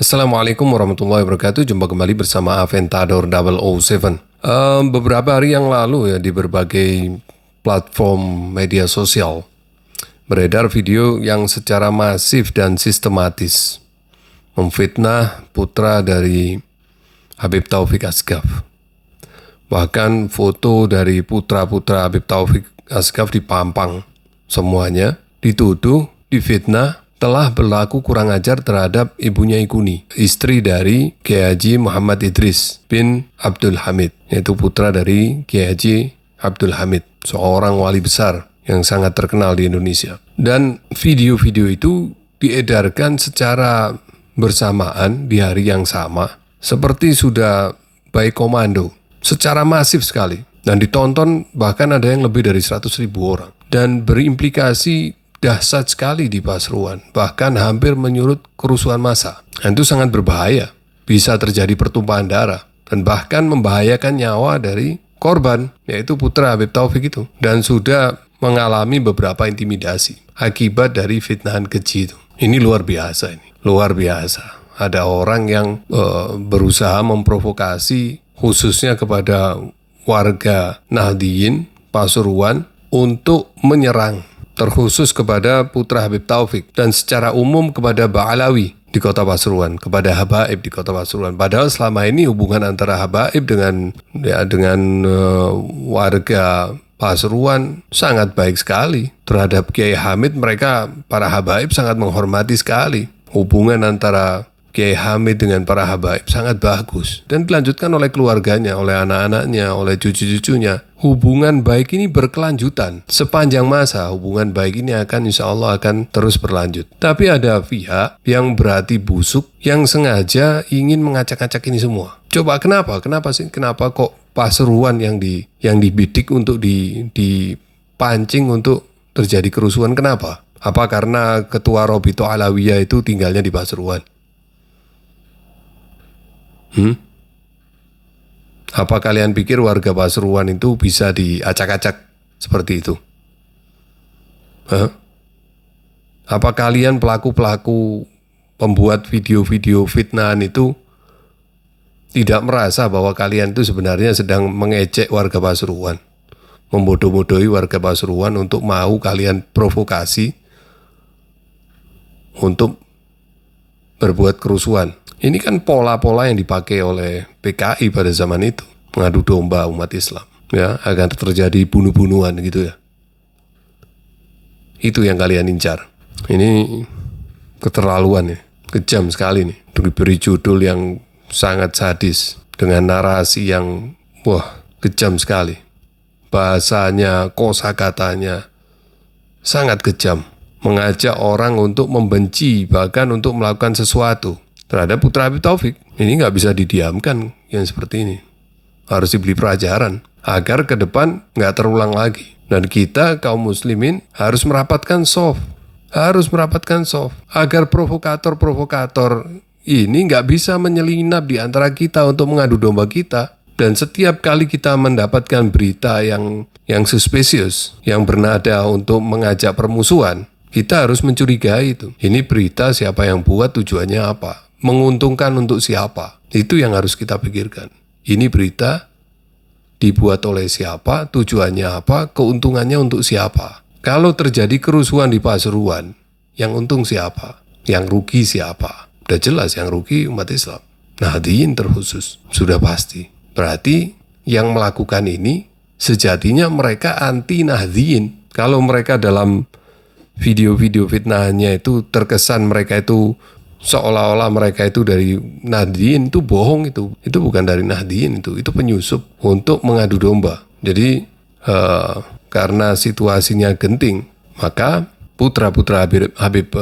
Assalamualaikum warahmatullahi wabarakatuh. Jumpa kembali bersama Aventador 007. Beberapa hari yang lalu ya di berbagai platform media sosial beredar video yang secara masif dan sistematis memfitnah putra dari Habib Taufik Asgaf. Bahkan foto dari putra-putra Habib Taufik Asgaf dipampang semuanya, dituduh, difitnah telah berlaku kurang ajar terhadap ibunya Ikuni, istri dari Kiai Haji Muhammad Idris bin Abdul Hamid, yaitu putra dari Kiai Haji Abdul Hamid, seorang wali besar yang sangat terkenal di Indonesia. Dan video-video itu diedarkan secara bersamaan di hari yang sama, seperti sudah by komando, secara masif sekali. Dan ditonton bahkan ada yang lebih dari 100.000 orang. Dan berimplikasi dahsyat sekali di Pasuruan, bahkan hampir menyulut kerusuhan massa. Dan itu sangat berbahaya, bisa terjadi pertumpahan darah, dan bahkan membahayakan nyawa dari korban, yaitu putra Habib Taufik itu. Dan sudah mengalami beberapa intimidasi akibat dari fitnahan keji itu. Ini luar biasa ini, luar biasa. Ada orang yang berusaha memprovokasi khususnya kepada warga Nahdliyin Pasuruan untuk menyerang, terkhusus kepada putra Habib Taufik dan secara umum kepada Ba'alawi di kota Pasuruan, kepada Habaib di kota Pasuruan. Padahal selama ini hubungan antara Habaib dengan warga Pasuruan sangat baik sekali. Terhadap Kiai Hamid, mereka para Habaib sangat menghormati sekali. Hubungan antara Kiai Hamid dengan para habaib sangat bagus dan dilanjutkan oleh keluarganya, oleh anak-anaknya, oleh cucu-cucunya. Hubungan baik ini berkelanjutan sepanjang masa. Hubungan baik ini insya Allah akan terus berlanjut. Tapi ada pihak yang berhati busuk yang sengaja ingin mengacak-acak ini semua. Coba kenapa? Kenapa sih? Kenapa kok Pasuruan yang dibidik untuk dipancing untuk terjadi kerusuhan? Kenapa? Apa karena ketua Robito Alawiyah itu tinggalnya di Pasuruan? Apa kalian pikir warga Pasuruan itu bisa diacak-acak seperti itu? Apa kalian pelaku-pelaku pembuat video-video fitnahan itu tidak merasa bahwa kalian itu sebenarnya sedang mengejek warga Pasuruan, membodoh-bodohi warga Pasuruan untuk mau kalian provokasi untuk berbuat kerusuhan? Ini kan pola-pola yang dipakai oleh PKI pada zaman itu, mengadu domba umat Islam, ya, agar terjadi bunuh-bunuhan gitu ya. Itu yang kalian incar. Ini keterlaluan ya, kejam sekali nih. Diberi judul yang sangat sadis dengan narasi yang kejam sekali. Bahasanya, kosakatanya sangat kejam, mengajak orang untuk membenci, bahkan untuk melakukan sesuatu terhadap putra Habib Taufik. Ini nggak bisa didiamkan yang seperti ini. Harus diberi pelajaran agar ke depan nggak terulang lagi. Dan kita kaum muslimin harus merapatkan soft. Agar provokator-provokator ini nggak bisa menyelinap di antara kita untuk mengadu domba kita. Dan setiap kali kita mendapatkan berita yang suspicious, yang bernada untuk mengajak permusuhan, kita harus mencurigai itu. Ini berita siapa yang buat, tujuannya apa? Menguntungkan untuk siapa? Itu yang harus kita pikirkan. Ini berita dibuat oleh siapa, tujuannya apa, keuntungannya untuk siapa. Kalau terjadi kerusuhan di Pasuruan, yang untung siapa? Yang rugi siapa? Udah jelas yang rugi umat Islam. Nahdliyin terkhusus, sudah pasti. Berarti yang melakukan ini sejatinya mereka anti Nahdliyin. Kalau mereka dalam video-video fitnahnya itu terkesan mereka itu seolah-olah mereka itu dari Nahdliyin, itu bohong itu bukan dari Nahdliyin, itu penyusup untuk mengadu domba. Jadi karena situasinya genting, maka putra-putra Habib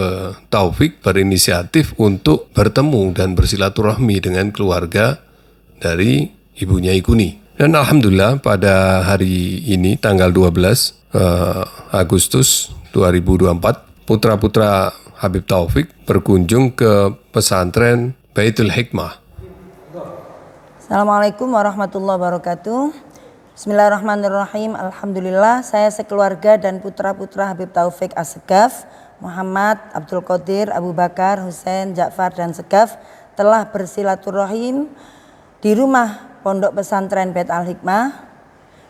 Taufik berinisiatif untuk bertemu dan bersilaturahmi dengan keluarga dari ibunya Ikuni. Dan alhamdulillah pada hari ini tanggal 12 Agustus 2024, putra-putra Habib Taufik berkunjung ke pesantren Baitul Hikmah. Assalamualaikum warahmatullahi wabarakatuh. Bismillahirrahmanirrahim. Alhamdulillah, saya sekeluarga dan putra-putra Habib Taufik Asgaf, Muhammad, Abdul Qadir, Abu Bakar, Husain, Ja'far dan Segaf telah bersilaturahim di rumah Pondok Pesantren Bait Al Hikmah.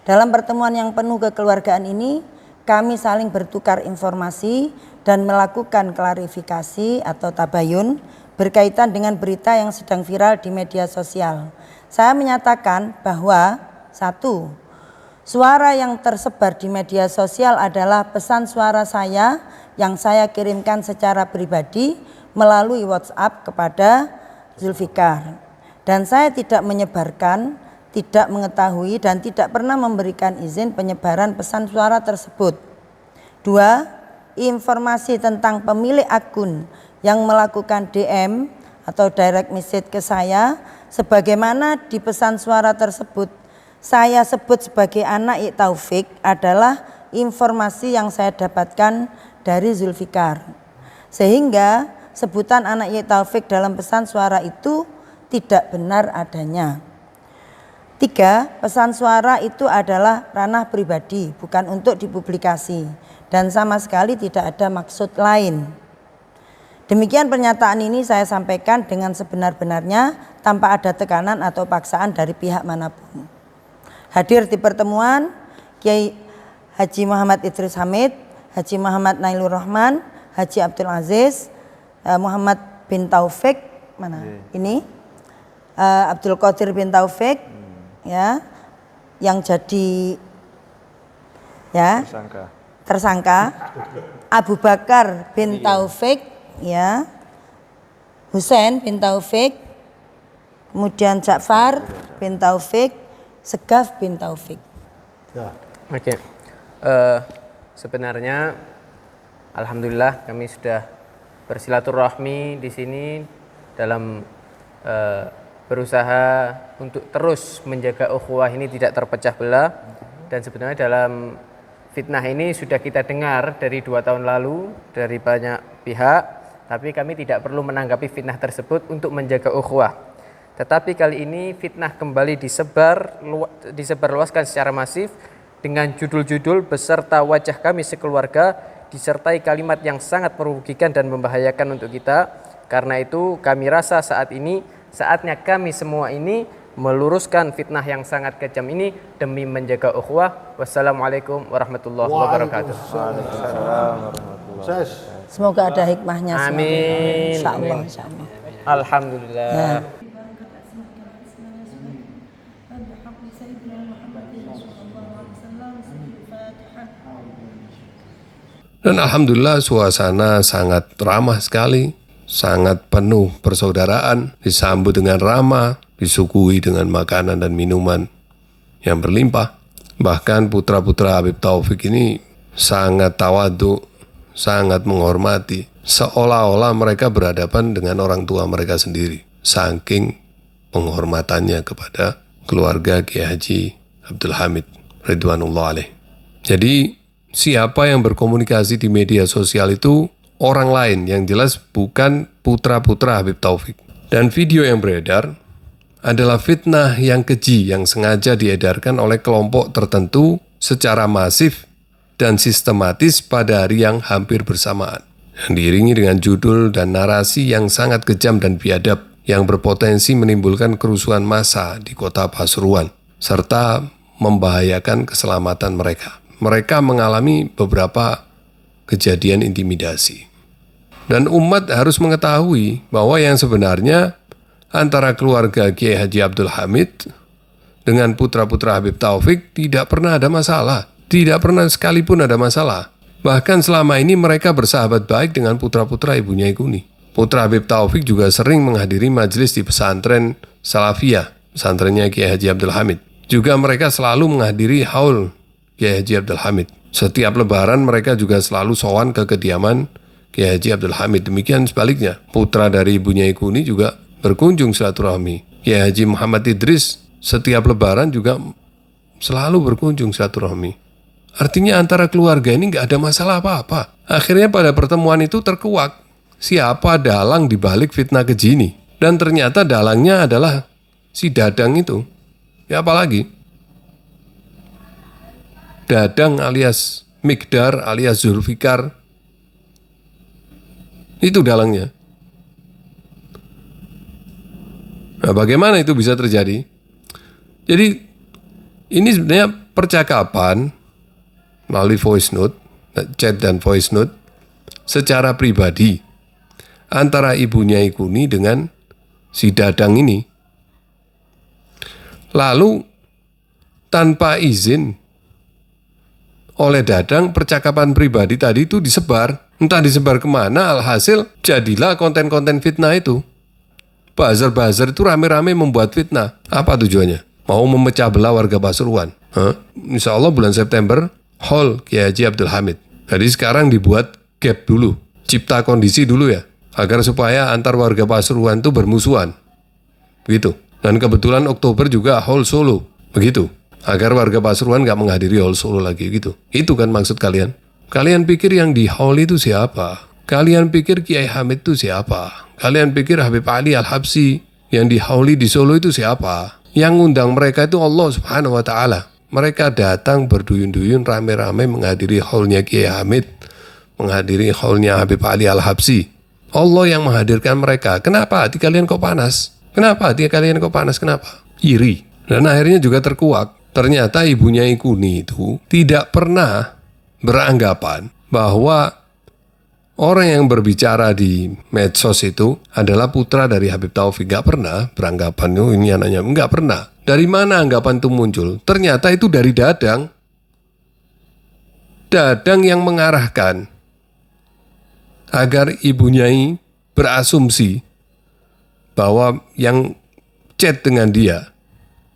Dalam pertemuan yang penuh kekeluargaan ini, kami saling bertukar informasi dan melakukan klarifikasi atau tabayun berkaitan dengan berita yang sedang viral di media sosial. Saya menyatakan bahwa 1. Suara yang tersebar di media sosial adalah pesan suara saya yang saya kirimkan secara pribadi melalui WhatsApp kepada Zulfikar. Dan saya tidak menyebarkan, tidak mengetahui dan tidak pernah memberikan izin penyebaran pesan suara tersebut. 2. Informasi tentang pemilik akun yang melakukan DM atau direct message ke saya sebagaimana di pesan suara tersebut saya sebut sebagai anak Ik Taufik adalah informasi yang saya dapatkan dari Zulfikar. Sehingga sebutan anak Ik Taufik dalam pesan suara itu tidak benar adanya. 3. Pesan suara itu adalah ranah pribadi, bukan untuk dipublikasi dan sama sekali tidak ada maksud lain. Demikian pernyataan ini saya sampaikan dengan sebenar-benarnya tanpa ada tekanan atau paksaan dari pihak manapun. Hadir di pertemuan Kiai Haji Muhammad Idris Hamid, Haji Muhammad Nailur Rahman, Haji Abdul Aziz, Muhammad bin Taufik, mana? Ini Abdul Qadir bin Taufik, ya, yang jadi ya tersangka. Abu Bakar bin Taufik, ya, Husain bin Taufik, kemudian Ja'far bin Taufik, Segaf bin Taufik. Oke. Sebenarnya alhamdulillah kami sudah bersilaturahmi di sini dalam berusaha untuk terus menjaga ukhuwah ini tidak terpecah belah, dan sebenarnya dalam fitnah ini sudah kita dengar dari 2 tahun lalu dari banyak pihak, tapi kami tidak perlu menanggapi fitnah tersebut untuk menjaga ukhuwah. Tetapi kali ini fitnah kembali disebarluaskan secara masif dengan judul-judul beserta wajah kami sekeluarga disertai kalimat yang sangat merugikan dan membahayakan untuk kita. Karena itu kami rasa saat ini saatnya kami semua ini meluruskan fitnah yang sangat kejam ini demi menjaga ukhuwah. Wassalamualaikum warahmatullahi wabarakatuh. Semoga ada hikmahnya. Amin. Insyaallah. Alhamdulillah. Dan alhamdulillah suasana sangat ramah sekali, sangat penuh persaudaraan, disambut dengan ramah, disuguhi dengan makanan dan minuman yang berlimpah. Bahkan putra-putra Habib Taufik ini sangat tawadhu, sangat menghormati, seolah-olah mereka berhadapan dengan orang tua mereka sendiri, saking penghormatannya kepada keluarga Kiai Haji Abdul Hamid Ridwanullah alaih. Jadi siapa yang berkomunikasi di media sosial itu orang lain, yang jelas bukan putra-putra Habib Taufik. Dan video yang beredar adalah fitnah yang keji yang sengaja diedarkan oleh kelompok tertentu secara masif dan sistematis pada hari yang hampir bersamaan, yang diiringi dengan judul dan narasi yang sangat kejam dan biadab yang berpotensi menimbulkan kerusuhan massa di kota Pasuruan serta membahayakan keselamatan mereka. Mereka mengalami beberapa kejadian intimidasi. Dan umat harus mengetahui bahwa yang sebenarnya antara keluarga Kiai Haji Abdul Hamid dengan putra-putra Habib Taufik tidak pernah ada masalah. Tidak pernah sekalipun ada masalah. Bahkan selama ini mereka bersahabat baik dengan putra-putra ibunya Ikuni. Putra Habib Taufik juga sering menghadiri majelis di pesantren Salafiyah, pesantrennya Kiai Haji Abdul Hamid. Juga mereka selalu menghadiri haul Kiai Haji Abdul Hamid. Setiap lebaran mereka juga selalu sowan ke kediaman Kiai Haji Abdul Hamid. Demikian sebaliknya, putra dari ibunya Ikuni juga berkunjung silaturahmi. Kiai Haji Muhammad Idris setiap lebaran juga selalu berkunjung silaturahmi. Artinya antara keluarga ini nggak ada masalah apa-apa. Akhirnya pada pertemuan itu terkuak siapa dalang di balik fitnah keji ini. Dan ternyata dalangnya adalah si Dadang itu. Ya apalagi? Dadang alias Mikdar alias Zulfikar. Itu dalangnya. Nah, bagaimana itu bisa terjadi? Jadi ini sebenarnya percakapan melalui voice note, chat dan voice note secara pribadi antara Ibu Nyai Kuni dengan si Dadang ini. Lalu tanpa izin oleh Dadang, percakapan pribadi tadi itu disebar. Entah disebar kemana, alhasil jadilah konten-konten fitnah itu. Buzzer-buzzer itu rame-rame membuat fitnah. Apa tujuannya? Mau memecah belah warga Pasuruan. Insya Allah bulan September, Hall Kiai Haji Abdul Hamid. Jadi sekarang dibuat gap dulu. Cipta kondisi dulu ya. Agar supaya antar warga Pasuruan itu bermusuhan. Begitu. Dan kebetulan Oktober juga Hall Solo. Begitu. Agar warga Pasuruan nggak menghadiri Hall Solo lagi gitu. Itu kan maksud kalian. Kalian pikir yang di Hall itu siapa? Kalian pikir Kiai Hamid itu siapa? Kalian pikir Habib Ali Al-Habsyi yang di Hall di Solo itu siapa? Yang ngundang mereka itu Allah Subhanahu wa Ta'ala. Mereka datang berduyun-duyun rame-rame menghadiri Hall-nya Kiai Hamid, menghadiri Hall-nya Habib Ali Al-Habsyi. Allah yang menghadirkan mereka. Kenapa hati kalian kok panas? Kenapa hati kalian kok panas? Kenapa? Iri. Dan akhirnya juga terkuak. Ternyata Ibu Nyai Kuni itu tidak pernah beranggapan bahwa orang yang berbicara di medsos itu adalah putra dari Habib Taufik. Gak pernah beranggapan, oh ini anaknya. Gak pernah. Dari mana anggapan itu muncul? Ternyata itu dari Dadang. Dadang yang mengarahkan agar Ibu Nyai berasumsi bahwa yang chat dengan dia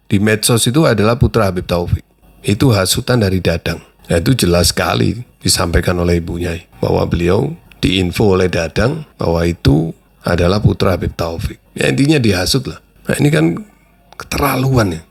di medsos itu adalah putra Habib Taufik. Itu hasutan dari Dadang. Nah, itu jelas sekali disampaikan oleh Ibu Nyai bahwa beliau diinfo oleh Dadang bahwa itu adalah putra Habib Taufik. Ya, intinya dihasut lah. Nah, ini kan keterlaluan ya.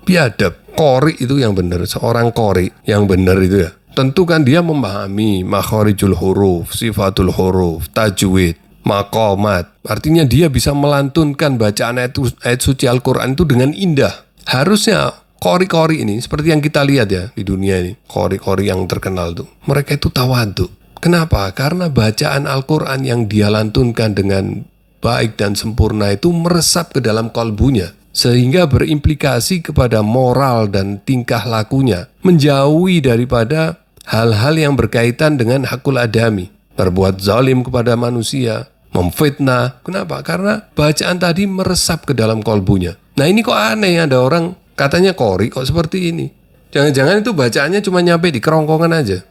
Biadab. Qori itu yang benar. Seorang qori yang benar itu ya. Tentu kan dia memahami makharijul huruf, sifatul huruf, tajwid, maqamat. Artinya dia bisa melantunkan bacaan ayat suci Al-Quran itu dengan indah. Harusnya qori-qori ini seperti yang kita lihat ya di dunia ini, qori-qori yang terkenal tuh, mereka itu tawadhu. Kenapa? Karena bacaan Al-Quran yang dia lantunkan dengan baik dan sempurna itu meresap ke dalam kalbunya, sehingga berimplikasi kepada moral dan tingkah lakunya, menjauhi daripada hal-hal yang berkaitan dengan hakul adami, berbuat zalim kepada manusia, memfitnah. Kenapa? Karena bacaan tadi meresap ke dalam kalbunya. Nah ini kok aneh, ada orang katanya qori kok seperti ini. Jangan-jangan itu bacaannya cuma nyampe di kerongkongan aja,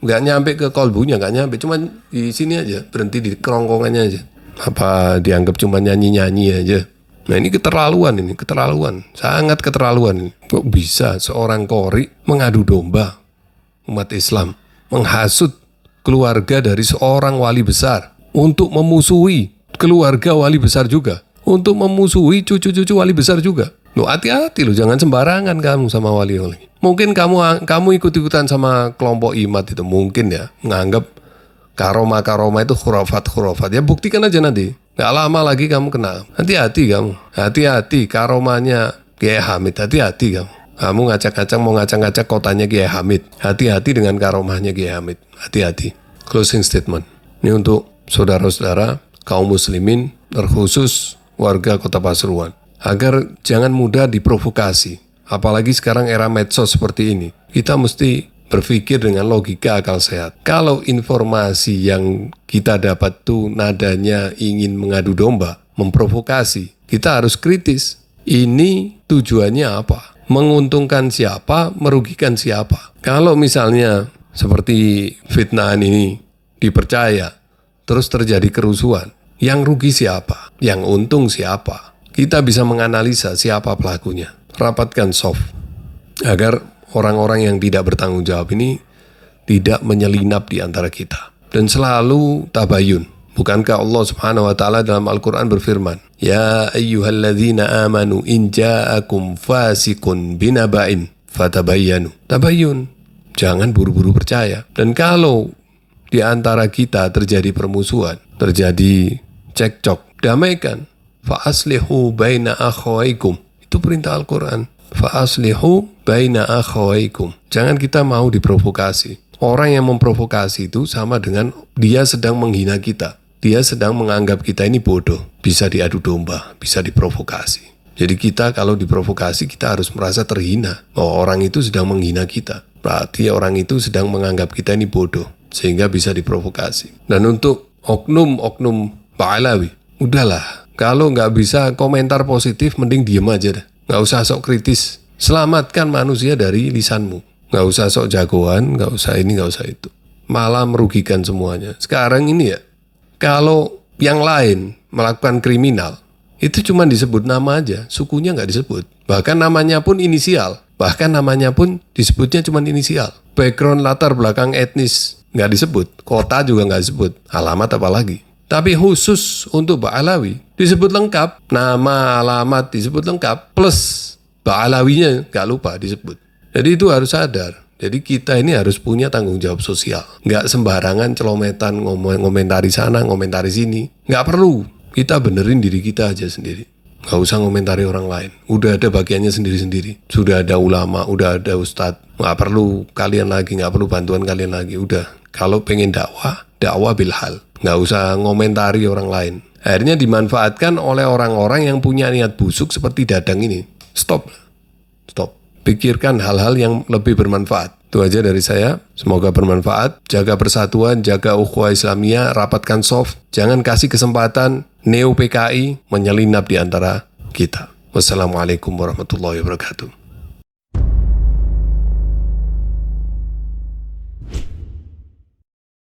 nggak nyampe ke kalbunya, nggak nyampe, cuma di sini aja, berhenti di kerongkongannya aja. Apa dianggap cuma nyanyi-nyanyi aja? Nah ini keterlaluan, sangat keterlaluan ini. Kok bisa seorang qori mengadu domba umat Islam, menghasut keluarga dari seorang wali besar untuk memusuhi keluarga wali besar juga, untuk memusuhi cucu-cucu wali besar juga. Loh, hati-hati loh, jangan sembarangan kamu sama wali-wali. Mungkin kamu ikut-ikutan sama kelompok imat itu, mungkin ya, menganggap karoma itu khurafat. Ya buktikan aja nanti. Gak lama lagi kamu kena. Hati-hati kamu. Hati-hati karomanya Kiai Hamid. Hati-hati kamu. Kamu mau ngacak-ngacak kotanya Kiai Hamid. Hati-hati dengan karomahnya Kiai Hamid. Hati-hati. Closing statement. Ini untuk saudara-saudara kaum muslimin, terkhusus warga Kota Pasuruan, agar jangan mudah diprovokasi. Apalagi sekarang era medsos seperti ini. Kita mesti berpikir dengan logika akal sehat. Kalau informasi yang kita dapat tuh nadanya ingin mengadu domba, memprovokasi, kita harus kritis. Ini tujuannya apa? Menguntungkan siapa, merugikan siapa? Kalau misalnya seperti fitnahan ini dipercaya, terus terjadi kerusuhan, yang rugi siapa? Yang untung siapa? Kita bisa menganalisa siapa pelakunya. Rapatkan soft, agar orang-orang yang tidak bertanggung jawab ini tidak menyelinap di antara kita. Dan selalu tabayun. Bukankah Allah Subhanahu wa Ta'ala dalam Al-Quran berfirman, Ya ayyuhalladzina amanu in ja'akum fasikun binaba'in fatabayyanu. Tabayun. Jangan buru-buru percaya. Dan kalau di antara kita terjadi permusuhan, terjadi cekcok, damaikan. Fa'aslihu baina akhawaikum. Itu perintah Al-Quran. Fa'aslihu baina akhawaikum. Jangan kita mau diprovokasi. Orang yang memprovokasi itu sama dengan dia sedang menghina kita. dia sedang menganggap kita ini bodoh, bisa diadu domba, bisa diprovokasi. Jadi kita kalau diprovokasi kita harus merasa terhina. Oh, orang itu sedang menghina kita. Berarti orang itu sedang menganggap kita ini bodoh, sehingga bisa diprovokasi. Dan untuk oknum-oknum Ba'alawi, udahlah. Kalau nggak bisa komentar positif, mending diem aja dah. Nggak usah sok kritis. Selamatkan manusia dari lisanmu. Nggak usah sok jagoan, nggak usah ini, nggak usah itu. Malah merugikan semuanya. Sekarang ini ya, kalau yang lain melakukan kriminal, itu cuma disebut nama aja, sukunya nggak disebut. Bahkan namanya pun inisial. Bahkan namanya pun disebutnya cuma inisial. Background latar belakang etnis nggak disebut. Kota juga nggak disebut. Alamat apalagi. Tapi khusus untuk Ba'alawi disebut lengkap. Nama, alamat disebut lengkap. Plus Ba'alawinya nggak lupa disebut. Jadi itu harus sadar. Jadi kita ini harus punya tanggung jawab sosial. Nggak sembarangan celometan, ngomentari sana, ngomentari sini. Nggak perlu. Kita benerin diri kita aja sendiri. Nggak usah ngomentari orang lain. Udah ada bagiannya sendiri-sendiri. Sudah ada ulama, udah ada ustadz. Nggak perlu kalian lagi, nggak perlu bantuan kalian lagi. Udah. Kalau pengen dakwah bilhal. Nggak usah ngomentari orang lain. Akhirnya dimanfaatkan oleh orang-orang yang punya niat busuk seperti Dadang ini. Stop. Pikirkan hal-hal yang lebih bermanfaat. Itu aja dari saya. Semoga bermanfaat. Jaga persatuan, jaga ukhuwah Islamiyah, rapatkan soft. Jangan kasih kesempatan neo PKI menyelinap di antara kita. Wassalamualaikum warahmatullahi wabarakatuh.